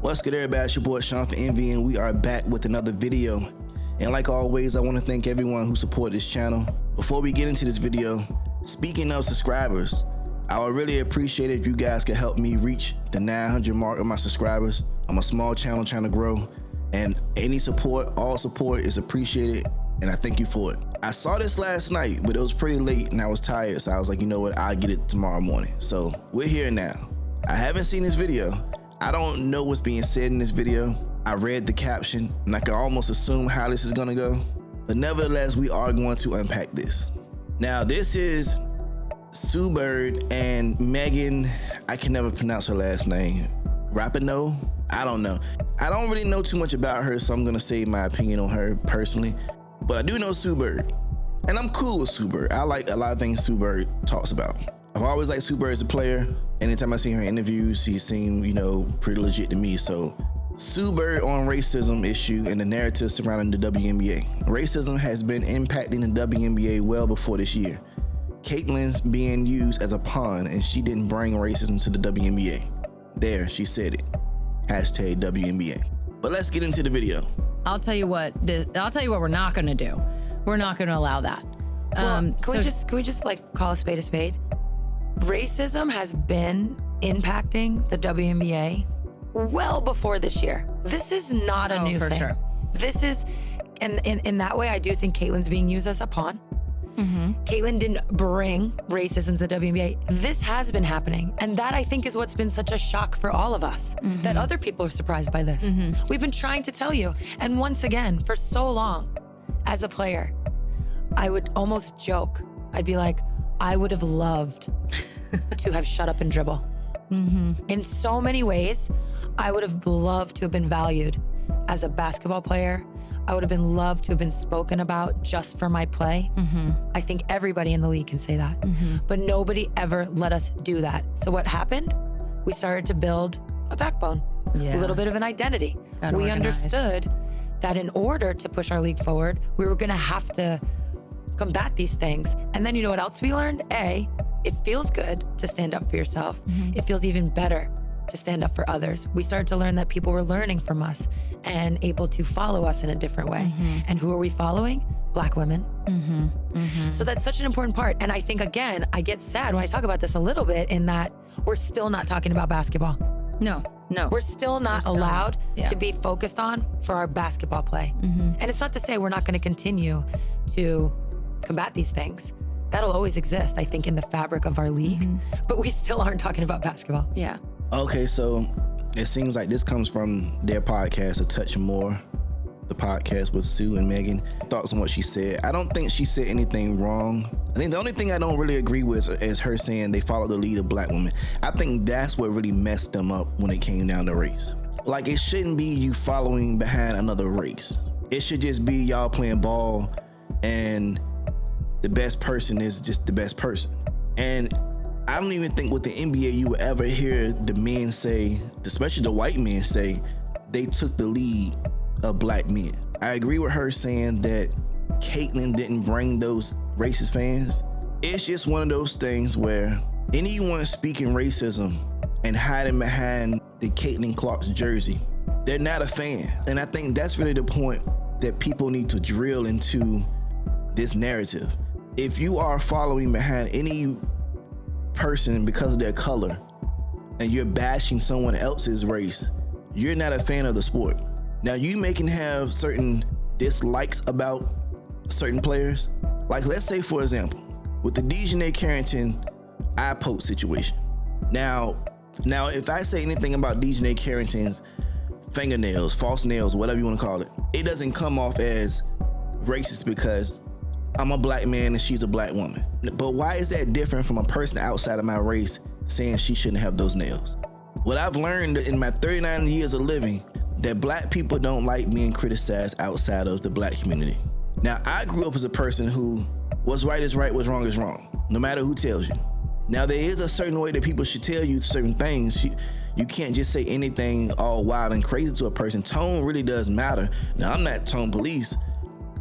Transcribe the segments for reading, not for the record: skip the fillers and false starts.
What's good, everybody? It's your boy ShawnFromNVY, and we are back with another video. And like always, I want to thank everyone who supported this channel. Before we get into this video, speaking of subscribers, I would really appreciate it if you guys could help me reach the 900 mark of my subscribers. I'm a small channel trying to grow, and any support, all support is appreciated, and I thank you for it. I saw this last night, but it was pretty late and I was tired, so I was like, you know what, I'll get it tomorrow morning. So we're here now. I haven't seen this video. I don't know what's being said in this video. I read the caption and I can almost assume how this is gonna go. But nevertheless, we are going to unpack this. Now, this is Sue Bird and Megan, I can never pronounce her last name. Rapinoe? I don't know. I don't really know too much about her, so I'm gonna say my opinion on her personally. But I do know Sue Bird, and I'm cool with Sue Bird. I like a lot of things Sue Bird talks about. I've always liked Sue Bird as a player. Anytime I see her interviews, she seemed, pretty legit to me. So Sue Bird on racism issue and the narrative surrounding the WNBA. Racism has been impacting the WNBA well before this year. Caitlyn's being used as a pawn, and she didn't bring racism to the WNBA. There, she said it. Hashtag WNBA. But let's get into the video. I'll tell you what we're not gonna do. We're not gonna allow that. Can we just like call a spade? Racism has been impacting the WNBA well before this year. This is not a new thing. Sure. This is, and in that way, I do think Caitlyn's being used as a pawn. Mm-hmm. Caitlyn didn't bring racism to the WNBA. This has been happening. And that, I think, is what's been such a shock for all of us, that other people are surprised by this. We've been trying to tell you. And once again, for so long, as a player, I would almost joke. I'd be like, I would have loved to have shut up and dribble. In so many ways, I would have loved to have been valued as a basketball player. I would have been loved to have been spoken about just for my play. I think everybody in the league can say that. But nobody ever let us do that. So what happened? We started to build a backbone, a little bit of an identity. We understood that in order to push our league forward, we were gonna have to combat these things. And then you know what else we learned? It feels good to stand up for yourself. It feels even better to stand up for others. We started to learn that people were learning from us and able to follow us in a different way. And who are we following? Black women. So that's such an important part. And I think, again, I get sad when I talk about this a little bit in that we're still not talking about basketball. No. We're still not allowed to be focused on for our basketball play. And it's not to say we're not gonna continue to combat these things. That'll always exist, I think, in the fabric of our league, but we still aren't talking about basketball. Yeah. Okay, so it seems like this comes from their podcast, A Touch More, the podcast with Sue and Megan. Thoughts on what she said. I don't think she said anything wrong. I think the only thing I don't really agree with is her saying they follow the lead of black women. I think that's what really messed them up when it came down to race. Like, it shouldn't be you following behind another race. It should just be y'all playing ball and the best person is just the best person. And I don't even think with the NBA you will ever hear the men say, especially the white men say, they took the lead of black men. I agree with her saying that Caitlyn didn't bring those racist fans. It's just one of those things where anyone speaking racism and hiding behind the Caitlyn Clark's jersey, they're not a fan. And I think that's really the point that people need to drill into this narrative. If you are following behind any person because of their color and you're bashing someone else's race, you're not a fan of the sport. Now, you may can have certain dislikes about certain players. Like, let's say, for example, with the Dejanay Carrington eye poke situation. Now, if I say anything about Dejanay Carrington's fingernails, false nails, whatever you want to call it, it doesn't come off as racist because I'm a black man and she's a black woman. But why is that different from a person outside of my race saying she shouldn't have those nails? What I've learned in my 39 years of living, that black people don't like being criticized outside of the black community. Now, I grew up as a person who what's right is right, what's wrong is wrong, no matter who tells you. Now, there is a certain way that people should tell you certain things. You can't just say anything all wild and crazy to a person. Tone really does matter. Now, I'm not tone police,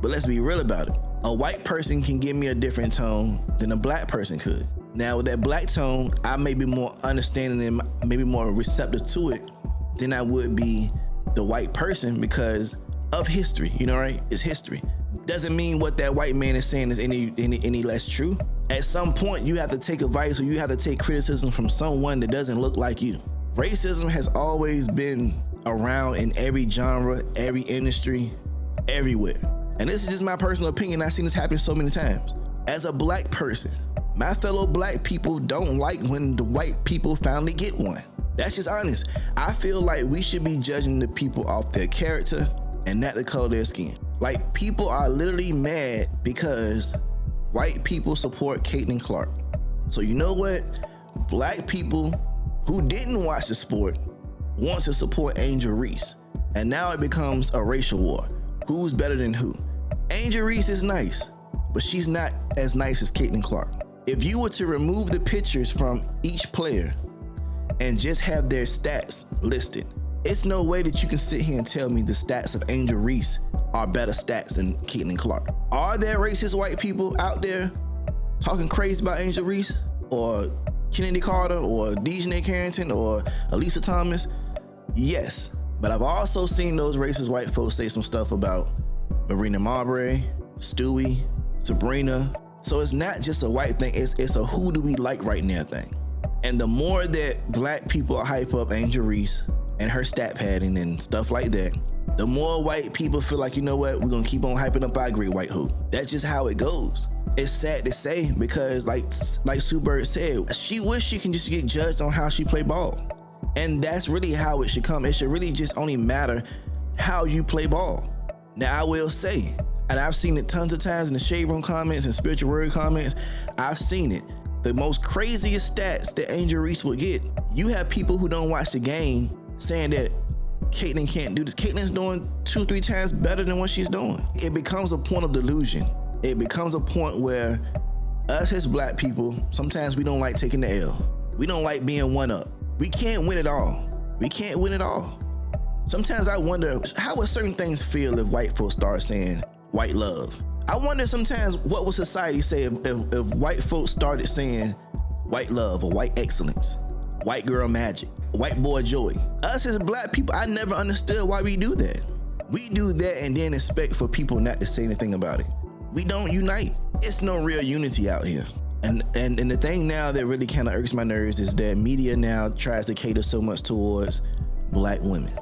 but let's be real about it. A white person can give me a different tone than a black person could. Now, with that black tone, I may be more understanding and maybe more receptive to it than I would be the white person because of history, you know, right? It's history. Doesn't mean what that white man is saying is any less true. At some point, you have to take advice or you have to take criticism from someone that doesn't look like you. Racism has always been around in every genre, every industry, everywhere. And this is just my personal opinion. I've seen this happen so many times. As a black person, my fellow black people don't like when the white people finally get one. That's just honest. I feel like we should be judging the people off their character and not the color of their skin. Like, people are literally mad because white people support Caitlin Clark. So you know what? Black people who didn't watch the sport want to support Angel Reese. And now it becomes a racial war. Who's better than who? Angel Reese is nice, but she's not as nice as Caitlin Clark. If you were to remove the pictures from each player and just have their stats listed, it's no way that you can sit here and tell me the stats of Angel Reese are better stats than Caitlin Clark. Are there racist white people out there talking crazy about Angel Reese or Kennedy Carter or Dejanay Carrington or Elisa Thomas? Yes, but I've also seen those racist white folks say some stuff about Marina Marbury, Stewie, Sabrina. So it's not just a white thing, it's a who do we like right now thing. And the more that black people hype up Angel Reese and her stat padding and stuff like that, the more white people feel like, you know what, we're gonna keep on hyping up our great white hoop. That's just how it goes. It's sad to say because like Sue Bird said, she wish she can just get judged on how she play ball. And that's really how it should come. It should really just only matter how you play ball. Now I will say, and I've seen it tons of times in the Shade Room comments and Spiritual Word comments, I've seen it. The most craziest stats that Angel Reese would get, you have people who don't watch the game saying that Caitlin can't do this. Caitlin's doing 2-3 times better than what she's doing. It becomes a point of delusion. It becomes a point where us as black people, sometimes we don't like taking the L. We don't like being one up. We can't win it all. We can't win it all. Sometimes I wonder, how would certain things feel if white folks start saying white love? I wonder sometimes what would society say if white folks started saying white love or white excellence, white girl magic, white boy joy. Us as black people, I never understood why we do that. We do that and then expect for people not to say anything about it. We don't unite. It's no real unity out here. And the thing now that really kind of irks my nerves is that media now tries to cater so much towards black women.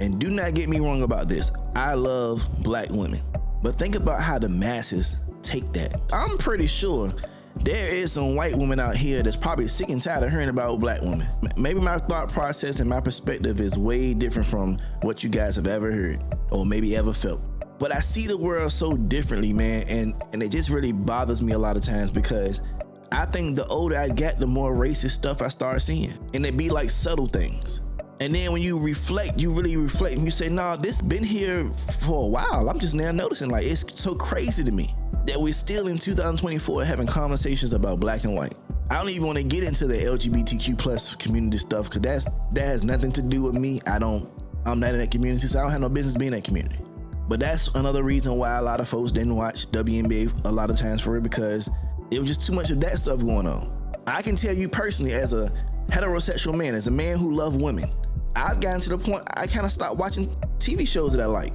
And do not get me wrong about this. I love black women. But think about how the masses take that. I'm pretty sure there is some white women out here that's probably sick and tired of hearing about black women. Maybe my thought process and my perspective is way different from what you guys have ever heard or maybe ever felt. But I see the world so differently, man, and it just really bothers me a lot of times because I think the older I get, the more racist stuff I start seeing. And it be like subtle things. And then when you reflect, you really reflect and you say, nah, this been here for a while. I'm just now noticing, like, it's so crazy to me that we're still in 2024 having conversations about black and white. I don't even want to get into the LGBTQ plus community stuff because that has nothing to do with me. I'm not in that community, so I don't have no business being in that community. But that's another reason why a lot of folks didn't watch WNBA a lot of times for it, because it was just too much of that stuff going on. I can tell you personally, as a heterosexual man, as a man who loves women, I've gotten to the point I kind of stopped watching TV shows that I like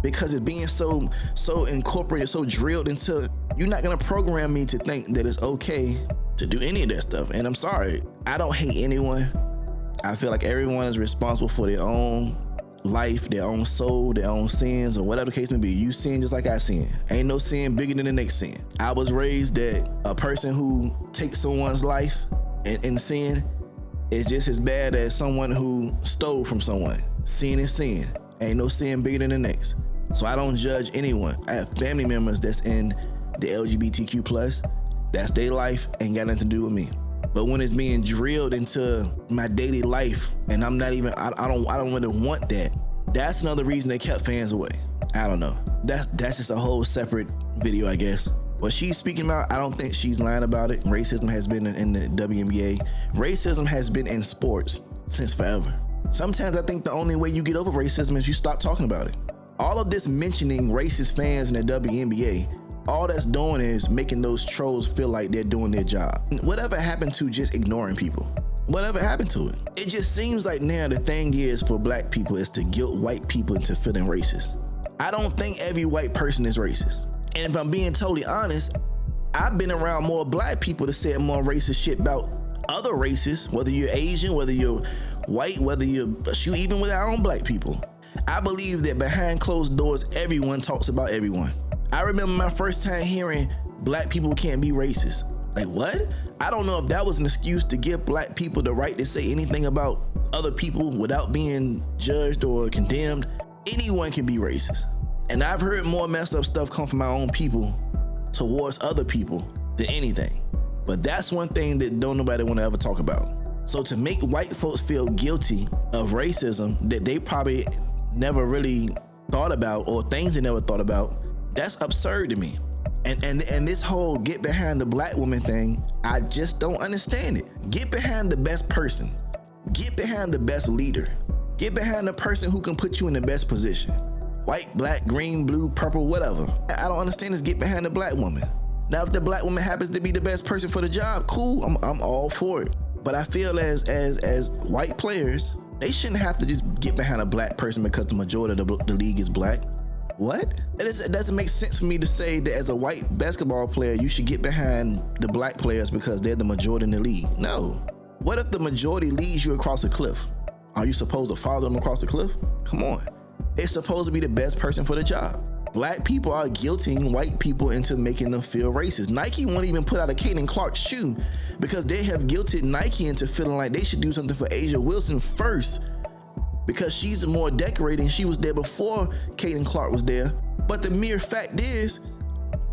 because it's being so incorporated, so drilled into, you're not gonna program me to think that it's okay to do any of that stuff. And I'm sorry, I don't hate anyone. I feel like everyone is responsible for their own life, their own soul, their own sins, or whatever the case may be. You sin just like I sin. Ain't no sin bigger than the next sin. I was raised that a person who takes someone's life and sin is just as bad as someone who stole from someone. Sin is sin. Ain't no sin bigger than the next. So I don't judge anyone. I have family members that's in the LGBTQ plus. That's their life, ain't got nothing to do with me. But when it's being drilled into my daily life, and I'm not even, I don't really want that. That's another reason they kept fans away. I don't know. That's just a whole separate video, I guess. What she's speaking about, I don't think she's lying about it. Racism has been in the WNBA. Racism has been in sports since forever. Sometimes I think the only way you get over racism is you stop talking about it. All of this mentioning racist fans in the WNBA, all that's doing is making those trolls feel like they're doing their job. Whatever happened to just ignoring people? Whatever happened to it? It just seems like now the thing is for black people is to guilt white people into feeling racist. I don't think every white person is racist. And if I'm being totally honest, I've been around more black people that said more racist shit about other races, whether you're Asian, whether you're white, whether you're, shoot, even with our own black people. I believe that behind closed doors, everyone talks about everyone. I remember my first time hearing black people can't be racist. Like, what? I don't know if that was an excuse to give black people the right to say anything about other people without being judged or condemned. Anyone can be racist. And I've heard more messed up stuff come from my own people towards other people than anything. But that's one thing that don't nobody want to ever talk about. So to make white folks feel guilty of racism that they probably never really thought about, or things they never thought about, that's absurd to me. And this whole get behind the black woman thing, I just don't understand it. Get behind the best person. Get behind the best leader. Get behind the person who can put you in the best position. White, black, green, blue, purple, whatever. I don't understand this get behind the black woman. Now, if the black woman happens to be the best person for the job, cool, I'm all for it. But I feel as white players, they shouldn't have to just get behind a black person because the majority of the league is black. What? It doesn't make sense for me to say that as a white basketball player, you should get behind the black players because they're the majority in the league. No. What if the majority leads you across a cliff? Are you supposed to follow them across the cliff? Come on. It's supposed to be the best person for the job. Black people are guilting white people into making them feel racist. Nike won't even put out a Caitlin Clark shoe because they have guilted Nike into feeling like they should do something for Asia Wilson first because she's more decorated and she was there before Caitlin Clark was there. But the mere fact is,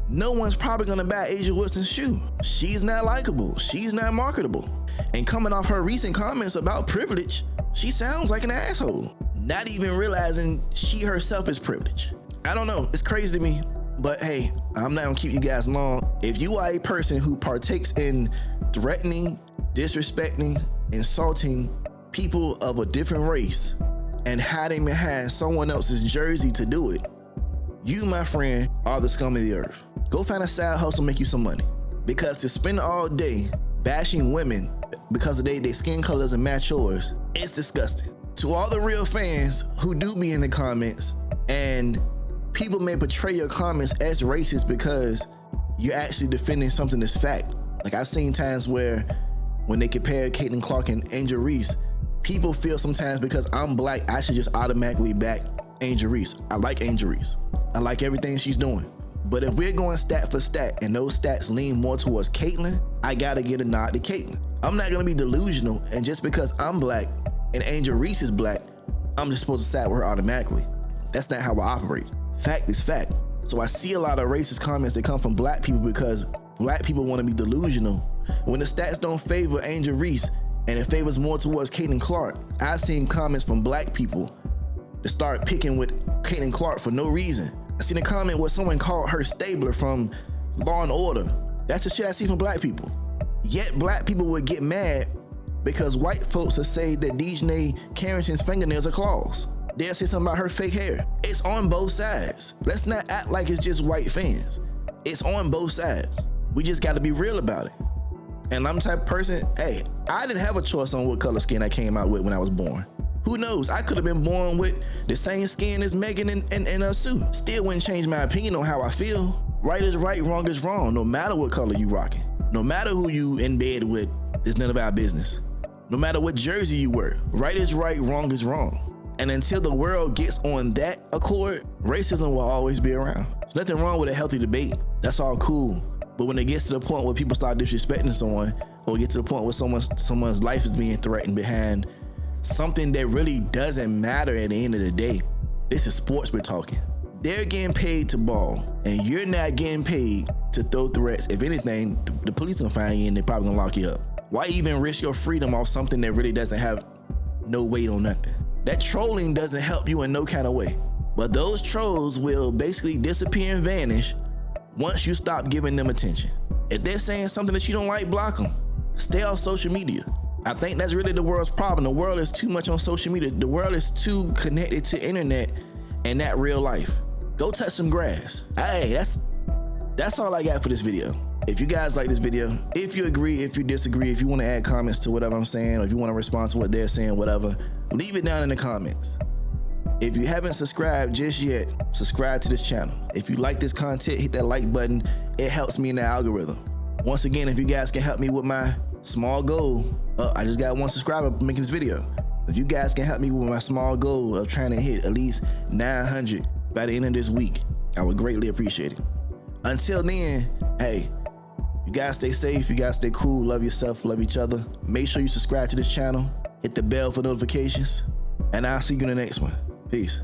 no one's probably gonna buy Asia Wilson's shoe. She's not likable. She's not marketable. And coming off her recent comments about privilege, she sounds like an asshole, not even realizing she herself is privileged. I don't know, it's crazy to me, but hey, I'm not gonna keep you guys long. If you are a person who partakes in threatening, disrespecting, insulting people of a different race and hiding behind someone else's jersey to do it, you, my friend, are the scum of the earth. Go find a side hustle, make you some money. Because to spend all day bashing women because of their skin color doesn't match yours, it's disgusting. To all the real fans who do be in the comments, and people may portray your comments as racist because you're actually defending something that's fact. Like I've seen times where when they compare Caitlin Clark and Angel Reese, people feel sometimes because I'm black, I should just automatically back Angel Reese. I like Angel Reese. I like everything she's doing. But if we're going stat for stat and those stats lean more towards Caitlin, I gotta get a nod to Caitlin. I'm not gonna be delusional and just because I'm black and Angel Reese is black, I'm just supposed to side with her automatically. That's not how I operate. Fact is fact. So I see a lot of racist comments that come from black people because black people want to be delusional. When the stats don't favor Angel Reese and it favors more towards Caitlin Clark, I've seen comments from black people that start picking with Caitlin Clark for no reason. I seen a comment where someone called her Stabler from Law and Order. That's the shit I see from black people. Yet black people would get mad because white folks will say that Dejanay Carrington's fingernails are claws. They'll say something about her fake hair. It's on both sides. Let's not act like it's just white fans. It's on both sides. We just gotta be real about it. And I'm the type of person, hey, I didn't have a choice on what color skin I came out with when I was born. Who knows? I could have been born with the same skin as Megan and Sue. Still wouldn't change my opinion on how I feel. Right is right, wrong is wrong, no matter what color you rocking. No matter who you in bed with, it's none of our business. No matter what jersey you wear, right is right, wrong is wrong. And until the world gets on that accord, racism will always be around. There's nothing wrong with a healthy debate. That's all cool. But when it gets to the point where people start disrespecting someone, or get to the point where someone's life is being threatened behind something that really doesn't matter at the end of the day, this is sports we're talking. They're getting paid to ball, and you're not getting paid to throw threats. If anything, the police gonna find you and they're probably gonna lock you up. Why even risk your freedom off something that really doesn't have no weight on nothing? That trolling doesn't help you in no kind of way. But those trolls will basically disappear and vanish once you stop giving them attention. If they're saying something that you don't like, block them. Stay off social media. I think that's really the world's problem. The world is too much on social media. The world is too connected to internet and not real life. Go touch some grass. Hey, that's all I got for this video. If you guys like this video, if you agree, if you disagree, if you want to add comments to whatever I'm saying, or if you want to respond to what they're saying, whatever, leave it down in the comments. If you haven't subscribed just yet, subscribe to this channel. If you like this content, hit that like button. It helps me in the algorithm. Once again, if you guys can help me with my small goal, I just got 1 subscriber making this video. If you guys can help me with my small goal of trying to hit at least 900 by the end of this week, I would greatly appreciate it. Until then, hey, you guys stay safe, you guys stay cool, love yourself, love each other. Make sure you subscribe to this channel, hit the bell for notifications, and I'll see you in the next one. Peace.